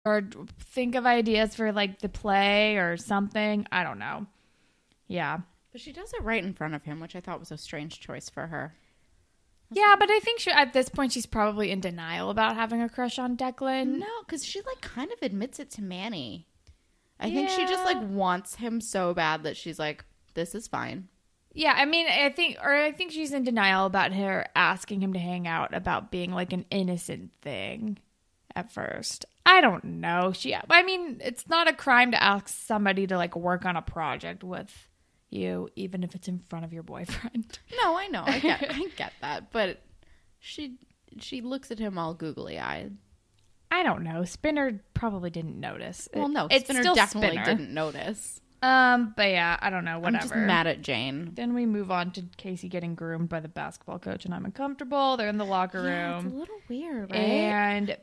or think of ideas for like the play or something. I don't know. Yeah. But she does it right in front of him, which I thought was a strange choice for her. Yeah, but I think at this point she's probably in denial about having a crush on Declan. No, because she like kind of admits it to Manny. I think she just like wants him so bad that she's like, this is fine. Yeah, I mean, I think she's in denial about her asking him to hang out, about being like an innocent thing at first. I don't know. I mean, it's not a crime to ask somebody to like work on a project with you, even if it's in front of your boyfriend. No, I know. I get that. But she looks at him all googly-eyed. I don't know. Spinner probably didn't notice. Well, no, Spinner definitely didn't notice. But yeah, I don't know. Whatever. I'm just mad at Jane. Then we move on to Casey getting groomed by the basketball coach, and I'm uncomfortable. They're in the locker room. It's a little weird, right? And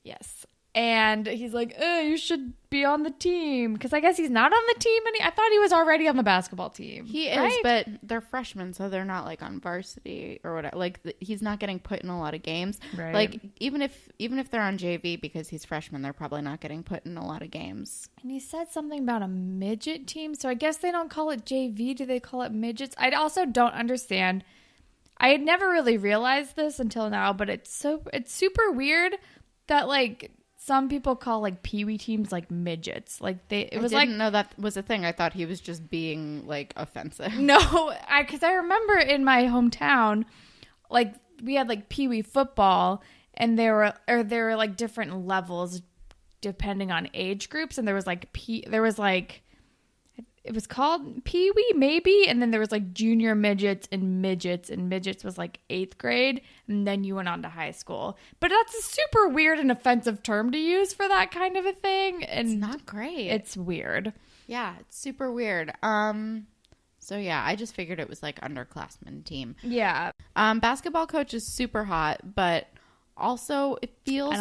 yes. And he's like, you should be on the team. Because I guess he's not on the team. I thought he was already on the basketball team. He is, but they're freshmen, so they're not like on varsity or whatever. Like he's not getting put in a lot of games. Right. Like even if they're on JV because he's freshman, they're probably not getting put in a lot of games. And he said something about a midget team. So I guess they don't call it JV. Do they call it midgets? I also don't understand. I had never really realized this until now, but it's super weird that like some people call like peewee teams like midgets. Like I didn't know that was a thing. I thought he was just being like offensive. No, because I remember in my hometown, like we had like peewee football, and there were like different levels depending on age groups, and there was like it was called peewee maybe, and then there was like junior midgets, and midgets was like 8th grade, and then you went on to high school. But that's a super weird and offensive term to use for that kind of a thing, and it's not great. It's weird. Yeah, it's super weird. So yeah, I just figured it was like underclassmen team. Yeah. Basketball coach is super hot, but also it feels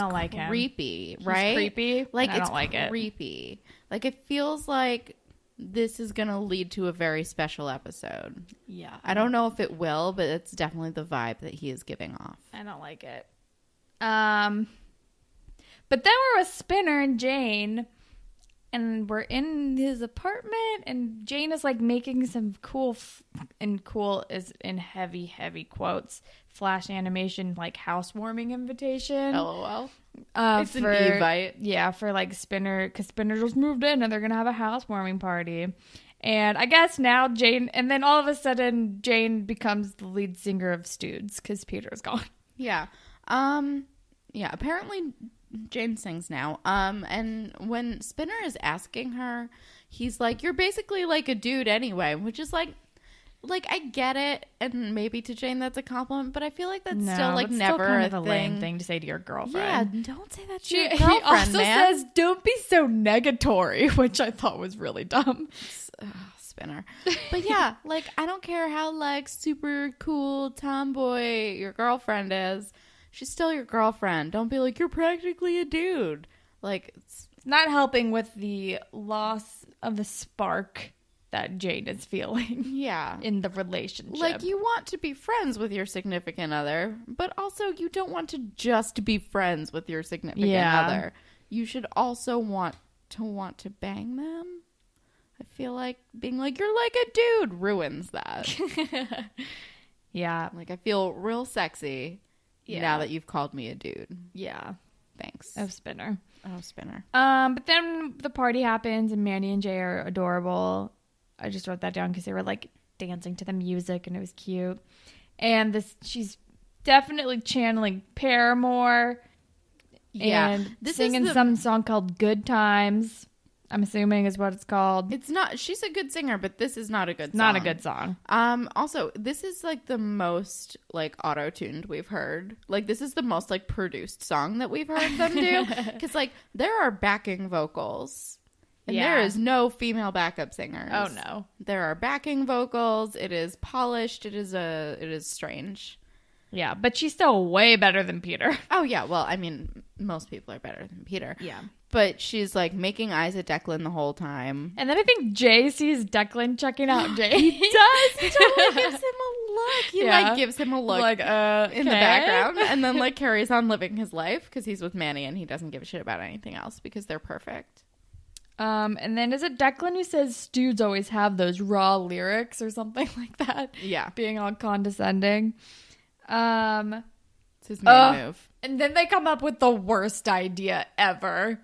creepy, right? He's creepy. Like I don't like it. Creepy. Like it feels like this is going to lead to a very special episode. Yeah. I don't know if it will, but it's definitely the vibe that he is giving off. I don't like it. But then we're with Spinner and Jane, and we're in his apartment, and Jane is like making some cool is in heavy quotes, flash animation, like housewarming invitation. LOL. It's an Evite. Yeah, for like Spinner, because Spinner just moved in and they're going to have a housewarming party. And I guess now Jane, and then all of a sudden Jane becomes the lead singer of Stoods because Peter's gone. Yeah. Yeah, apparently Jane sings now. And when Spinner is asking her, he's like, you're basically like a dude anyway, which is like I get it, and maybe to Jane that's a compliment, but I feel like that's still like never kind of a lame thing to say to your girlfriend. Yeah, don't say that to your girlfriend, He also man. says, don't be so negatory, which I thought was really dumb. Spinner. But yeah, like I don't care how like super cool tomboy your girlfriend is, she's still your girlfriend. Don't be like, you're practically a dude. Like it's not helping with the loss of the spark that Jane is feeling. Yeah. In the relationship. Like you want to be friends with your significant other, but also you don't want to just be friends with your significant other. You should also want to bang them. I feel like being like, you're like a dude ruins that. Yeah. Like I feel real sexy now that you've called me a dude. Yeah. Thanks. Spinner. Spinner. But then the party happens and Manny and Jay are adorable. I just wrote that down because they were like dancing to the music and it was cute. And she's definitely channeling Paramore. Yeah. And singing some song called Good Times, I'm assuming is what it's called. It's not. She's a good singer, but this is not a good song. Not a good song. Also, this is like the most like auto-tuned we've heard. Like this is the most like produced song that we've heard them do. Because like there are backing vocals. And there is no female backup singers. Oh no. There are backing vocals. It is polished. It is strange. Yeah, but she's still way better than Peter. Oh, yeah. Well, I mean, most people are better than Peter. Yeah. But she's, like, making eyes at Declan the whole time. And then I think Jay sees Declan checking out Jay. He does. He totally gives him a look. He, like, gives him a look like, in the background. And then, like, carries on living his life because he's with Manny and he doesn't give a shit about anything else because they're perfect. And then is it Declan who says dudes always have those raw lyrics or something like that? Yeah. Being all condescending. It's his main move. And then they come up with the worst idea ever.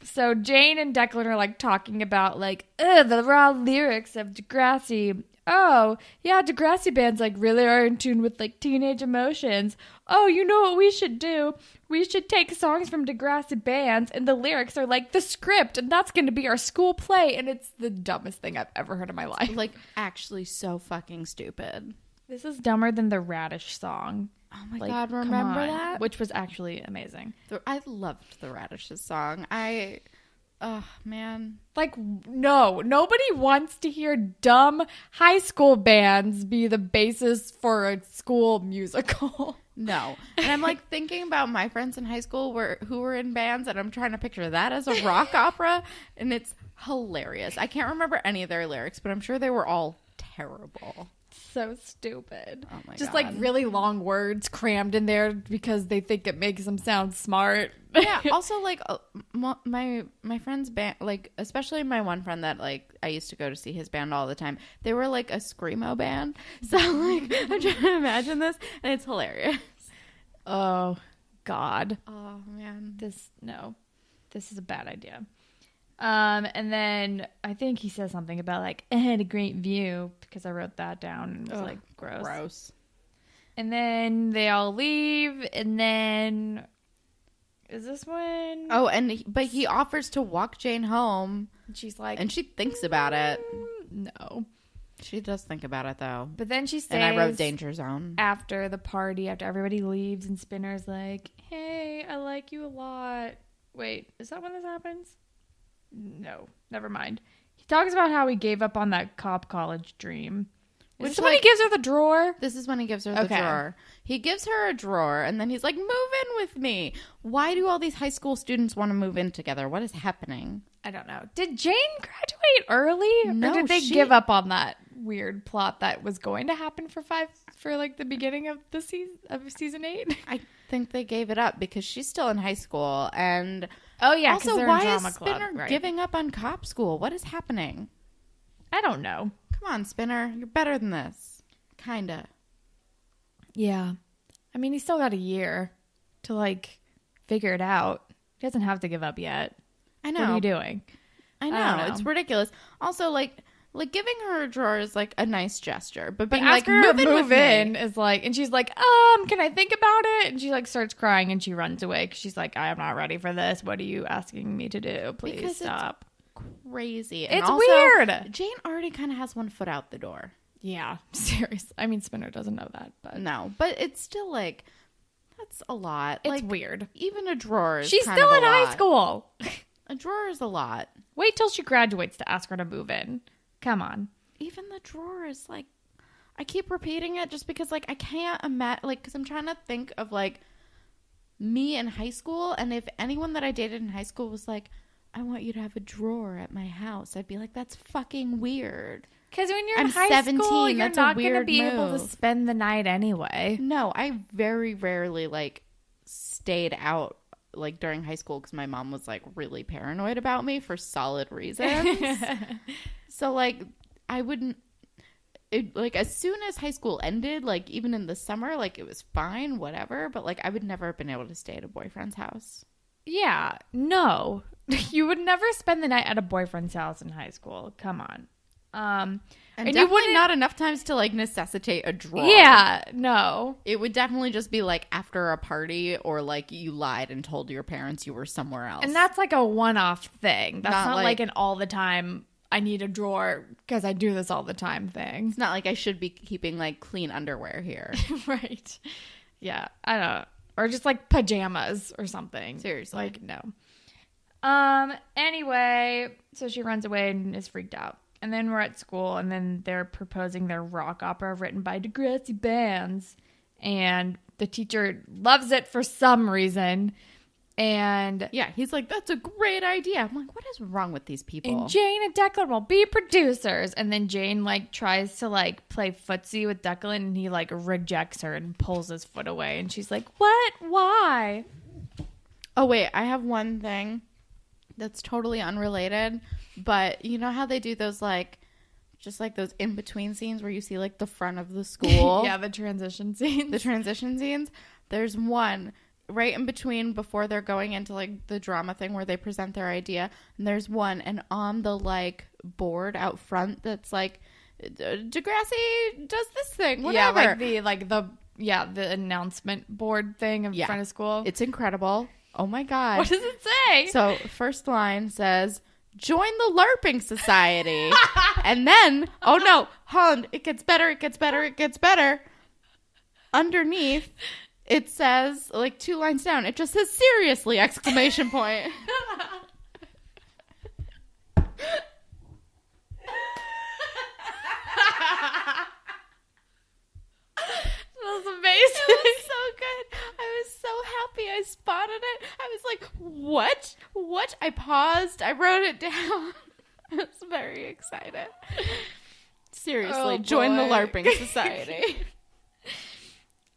So Jane and Declan are like talking about like, the raw lyrics of Degrassi. Oh, yeah, Degrassi bands like really are in tune with like teenage emotions. Oh, you know what we should do? We should take songs from Degrassi bands and the lyrics are like the script and that's going to be our school play. And it's the dumbest thing I've ever heard in my life. Like, actually so fucking stupid. This is dumber than the Radish song. Oh my Like, God, come remember on. that? Which was actually amazing. I loved the Radishes song. Oh, man. Like, no, nobody wants to hear dumb high school bands be the basis for a school musical. No. And I'm like thinking about my friends in high school who were in bands, and I'm trying to picture that as a rock opera, and it's hilarious. I can't remember any of their lyrics, but I'm sure they were all terrible. So stupid. Oh my Just God. like really long words crammed in there because they think it makes them sound smart. Yeah. Also, like my friend's band, like especially my one friend that like I used to go to see his band all the time. They were like a screamo band. So like I'm trying to imagine this, and it's hilarious. Oh God. Oh man. This is a bad idea. And then I think he says something about like, I had a great view because I wrote that down and it was like gross. And then they all leave. And then is this when? Oh, but he offers to walk Jane home. And she's like, and she thinks about it. No. She does think about it though. But then she stays. And I wrote Danger Zone. After the party, after everybody leaves and Spinner's like, hey, I like you a lot. Wait, is that when this happens? No, never mind. He talks about how he gave up on that cop college dream. Is this when he gives her the drawer? This is when he gives her the drawer. He gives her a drawer, and then he's like, move in with me. Why do all these high school students want to move in together? What is happening? I don't know. Did Jane graduate early? No, or did they give up on that weird plot that was going to happen for like the beginning of the season 8? I think they gave it up because she's still in high school, and oh yeah. Also, they're why in is drama Spinner club, right? giving up on cop school? What is happening? I don't know. Come on, Spinner. You're better than this. Kinda. Yeah. I mean, he's still got a year to like figure it out. He doesn't have to give up yet. I know. What are you doing? I know. It's ridiculous. Also, like giving her a drawer is like a nice gesture, but being like, move in is like, and she's like, can I think about it? And she like starts crying and she runs away because she's like, I am not ready for this. What are you asking me to do? Please stop. Crazy. And it's also, weird. Jane already kind of has one foot out the door. Yeah, seriously. I mean, Spinner doesn't know that, but no, but it's still like that's a lot. It's like, weird. Even a drawer is she's kind still of in high school. A drawer is a lot. Wait till she graduates to ask her to move in. Come on. Even the drawer is like, I keep repeating it just because like I can't imagine, like, because I'm trying to think of like me in high school, and if anyone that I dated in high school was like, I want you to have a drawer at my house, I'd be like, that's fucking weird. Because when you're in high school, you're not going to be able to spend the night anyway. No, I very rarely like stayed out like during high school because my mom was like really paranoid about me for solid reasons. So like I wouldn't like as soon as high school ended, like even in the summer, like it was fine, whatever, but like I would never have been able to stay at a boyfriend's house. Yeah, no. You would never spend the night at a boyfriend's house in high school. Come on. And you definitely wouldn't not enough times to like necessitate a drawer. Yeah, no. It would definitely just be like after a party, or like you lied and told your parents you were somewhere else. And that's like a one-off thing. That's not Not like an all the time, I need a drawer because I do this all the time thing. It's not like I should be keeping like clean underwear here. Right. Yeah, I don't know. Or just like pajamas or something. Seriously. Like, no. Anyway, so she runs away and is freaked out. And then we're at school, and then they're proposing their rock opera written by Degrassi bands. and the teacher loves it for some reason. And yeah, he's like, that's a great idea. I'm like, what is wrong with these people? And Jane and Declan will be producers. And then Jane like tries to like play footsie with Declan, and he like rejects her and pulls his foot away. And she's like, what? Why? Oh, wait, I have one thing that's totally unrelated. But you know how they do those like, just like those in-between scenes where you see like the front of the school? Yeah, the transition scenes. The transition scenes. There's one right in between before they're going into like the drama thing where they present their idea, and there's one, and on the like board out front that's like, Degrassi does this thing, whatever. Yeah, like the announcement board thing in front of school. It's incredible. Oh my god. What does it say? So first line says, join the LARPing Society. And then, oh no, Holland, it gets better, it gets better, it gets better. Underneath, it says, like 2 lines down, it just says seriously, exclamation point. That was amazing. It was so good. I was so happy I spotted it. I was like, what? What? I paused. I wrote it down. I was very excited. Seriously, join the LARPing Society.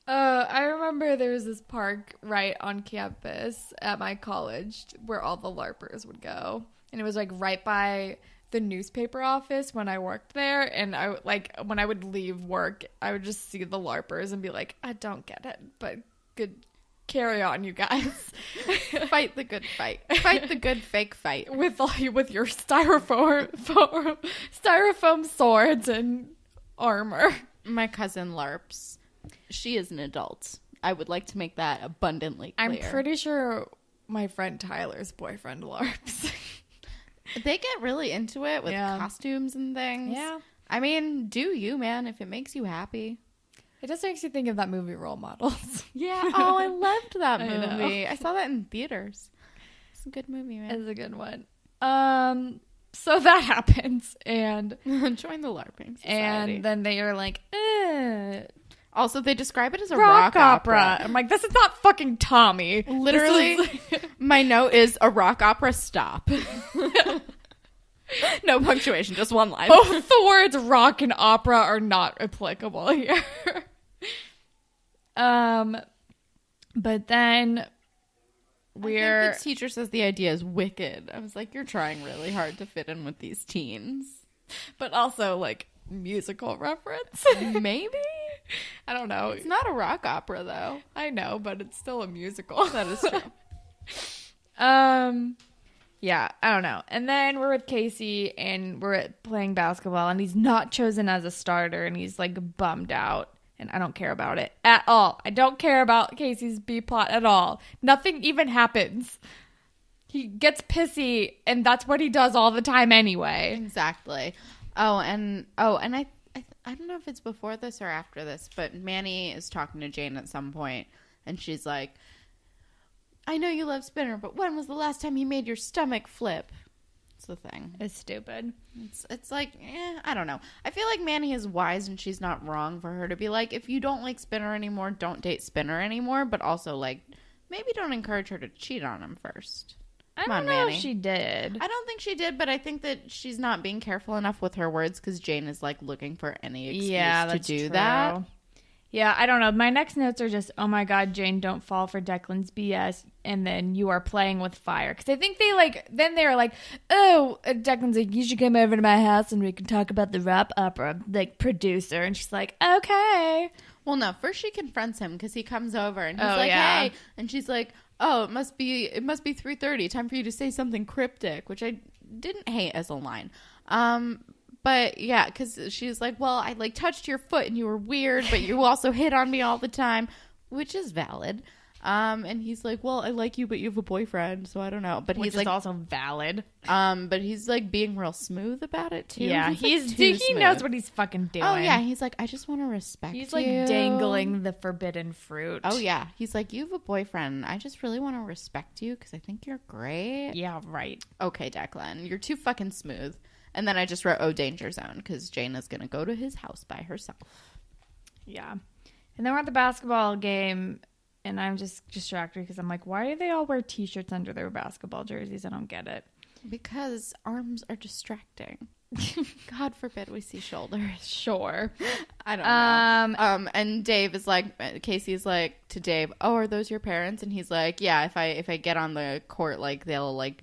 I remember there was this park right on campus at my college where all the LARPers would go. And it was like right by the newspaper office when I worked there. And I like when I would leave work, I would just see the LARPers and be like, I don't get it, but good. Carry on, you guys. Fight the good fight. Fight the good fake fight. With your styrofoam swords and armor. My cousin LARPs. She is an adult. I would like to make that abundantly clear. I'm pretty sure my friend Tyler's boyfriend LARPs. They get really into it with costumes and things. Yeah. I mean, do you, man, if it makes you happy. It just makes you think of that movie Role Models. Yeah. Oh, I loved that I movie. I saw that in theaters. It's a good movie, man. It's a good one. So that happens, and join the LARPing Society. And then they are like, Also, they describe it as a rock opera. I'm like, this is not fucking Tommy. Literally, my note is a rock opera stop. No punctuation, just one line. Both the words rock and opera are not applicable here. But then I think the teacher says the idea is wicked. I was like, you're trying really hard to fit in with these teens. But also, like, musical reference. Maybe? I don't know. It's not a rock opera, though. I know, but it's still a musical. That is true. Yeah, I don't know. And then we're with Casey, and we're playing basketball, and he's not chosen as a starter, and he's, like, bummed out. And I don't care about it at all. I don't care about Casey's B-plot at all. Nothing even happens. He gets pissy, and that's what he does all the time anyway. Exactly. And I don't know if it's before this or after this, but Manny is talking to Jane at some point, and she's like, I know you love Spinner, but when was the last time he made your stomach flip? It's the thing. It's stupid. It's like, I don't know. I feel like Manny is wise, and she's not wrong for her to be like, if you don't like Spinner anymore, don't date Spinner anymore, but also, like, maybe don't encourage her to cheat on him first. I don't know if she did. I don't think she did, but I think that she's not being careful enough with her words because Jane is, like, looking for any excuse to do that. Yeah, I don't know. My next notes are just, oh my God, Jane, don't fall for Declan's BS. And then you are playing with fire. Because I think then they're like, oh, Declan's like, you should come over to my house and we can talk about the rap opera, like, producer. And she's like, okay. Well, no, first she confronts him because he comes over and he's hey. And she's like, oh, it must be 3:30. Time for you to say something cryptic, which I didn't hate as a line. But yeah, because she's like, well, I like touched your foot and you were weird, but you also hit on me all the time, which is valid. And he's like, well, I like you, but you have a boyfriend, so I don't know. But which he's like, also valid. But he's like being real smooth about it too. Yeah, he knows what he's fucking doing. Oh yeah, he's like, I just want to respect you. He's like dangling the forbidden fruit. Oh yeah, he's like, you have a boyfriend. I just really want to respect you because I think you're great. Yeah, right. Okay, Declan, you're too fucking smooth. And then I just wrote, oh, danger zone, because Jane is going to go to his house by herself. Yeah. And then we're at the basketball game, and I'm just distracted because I'm like, why do they all wear T-shirts under their basketball jerseys? I don't get it. Because arms are distracting. God forbid we see shoulders. Sure. I don't know. And Dave is like, Casey's like to Dave, oh, are those your parents? And he's like, yeah, if I get on the court, like they'll like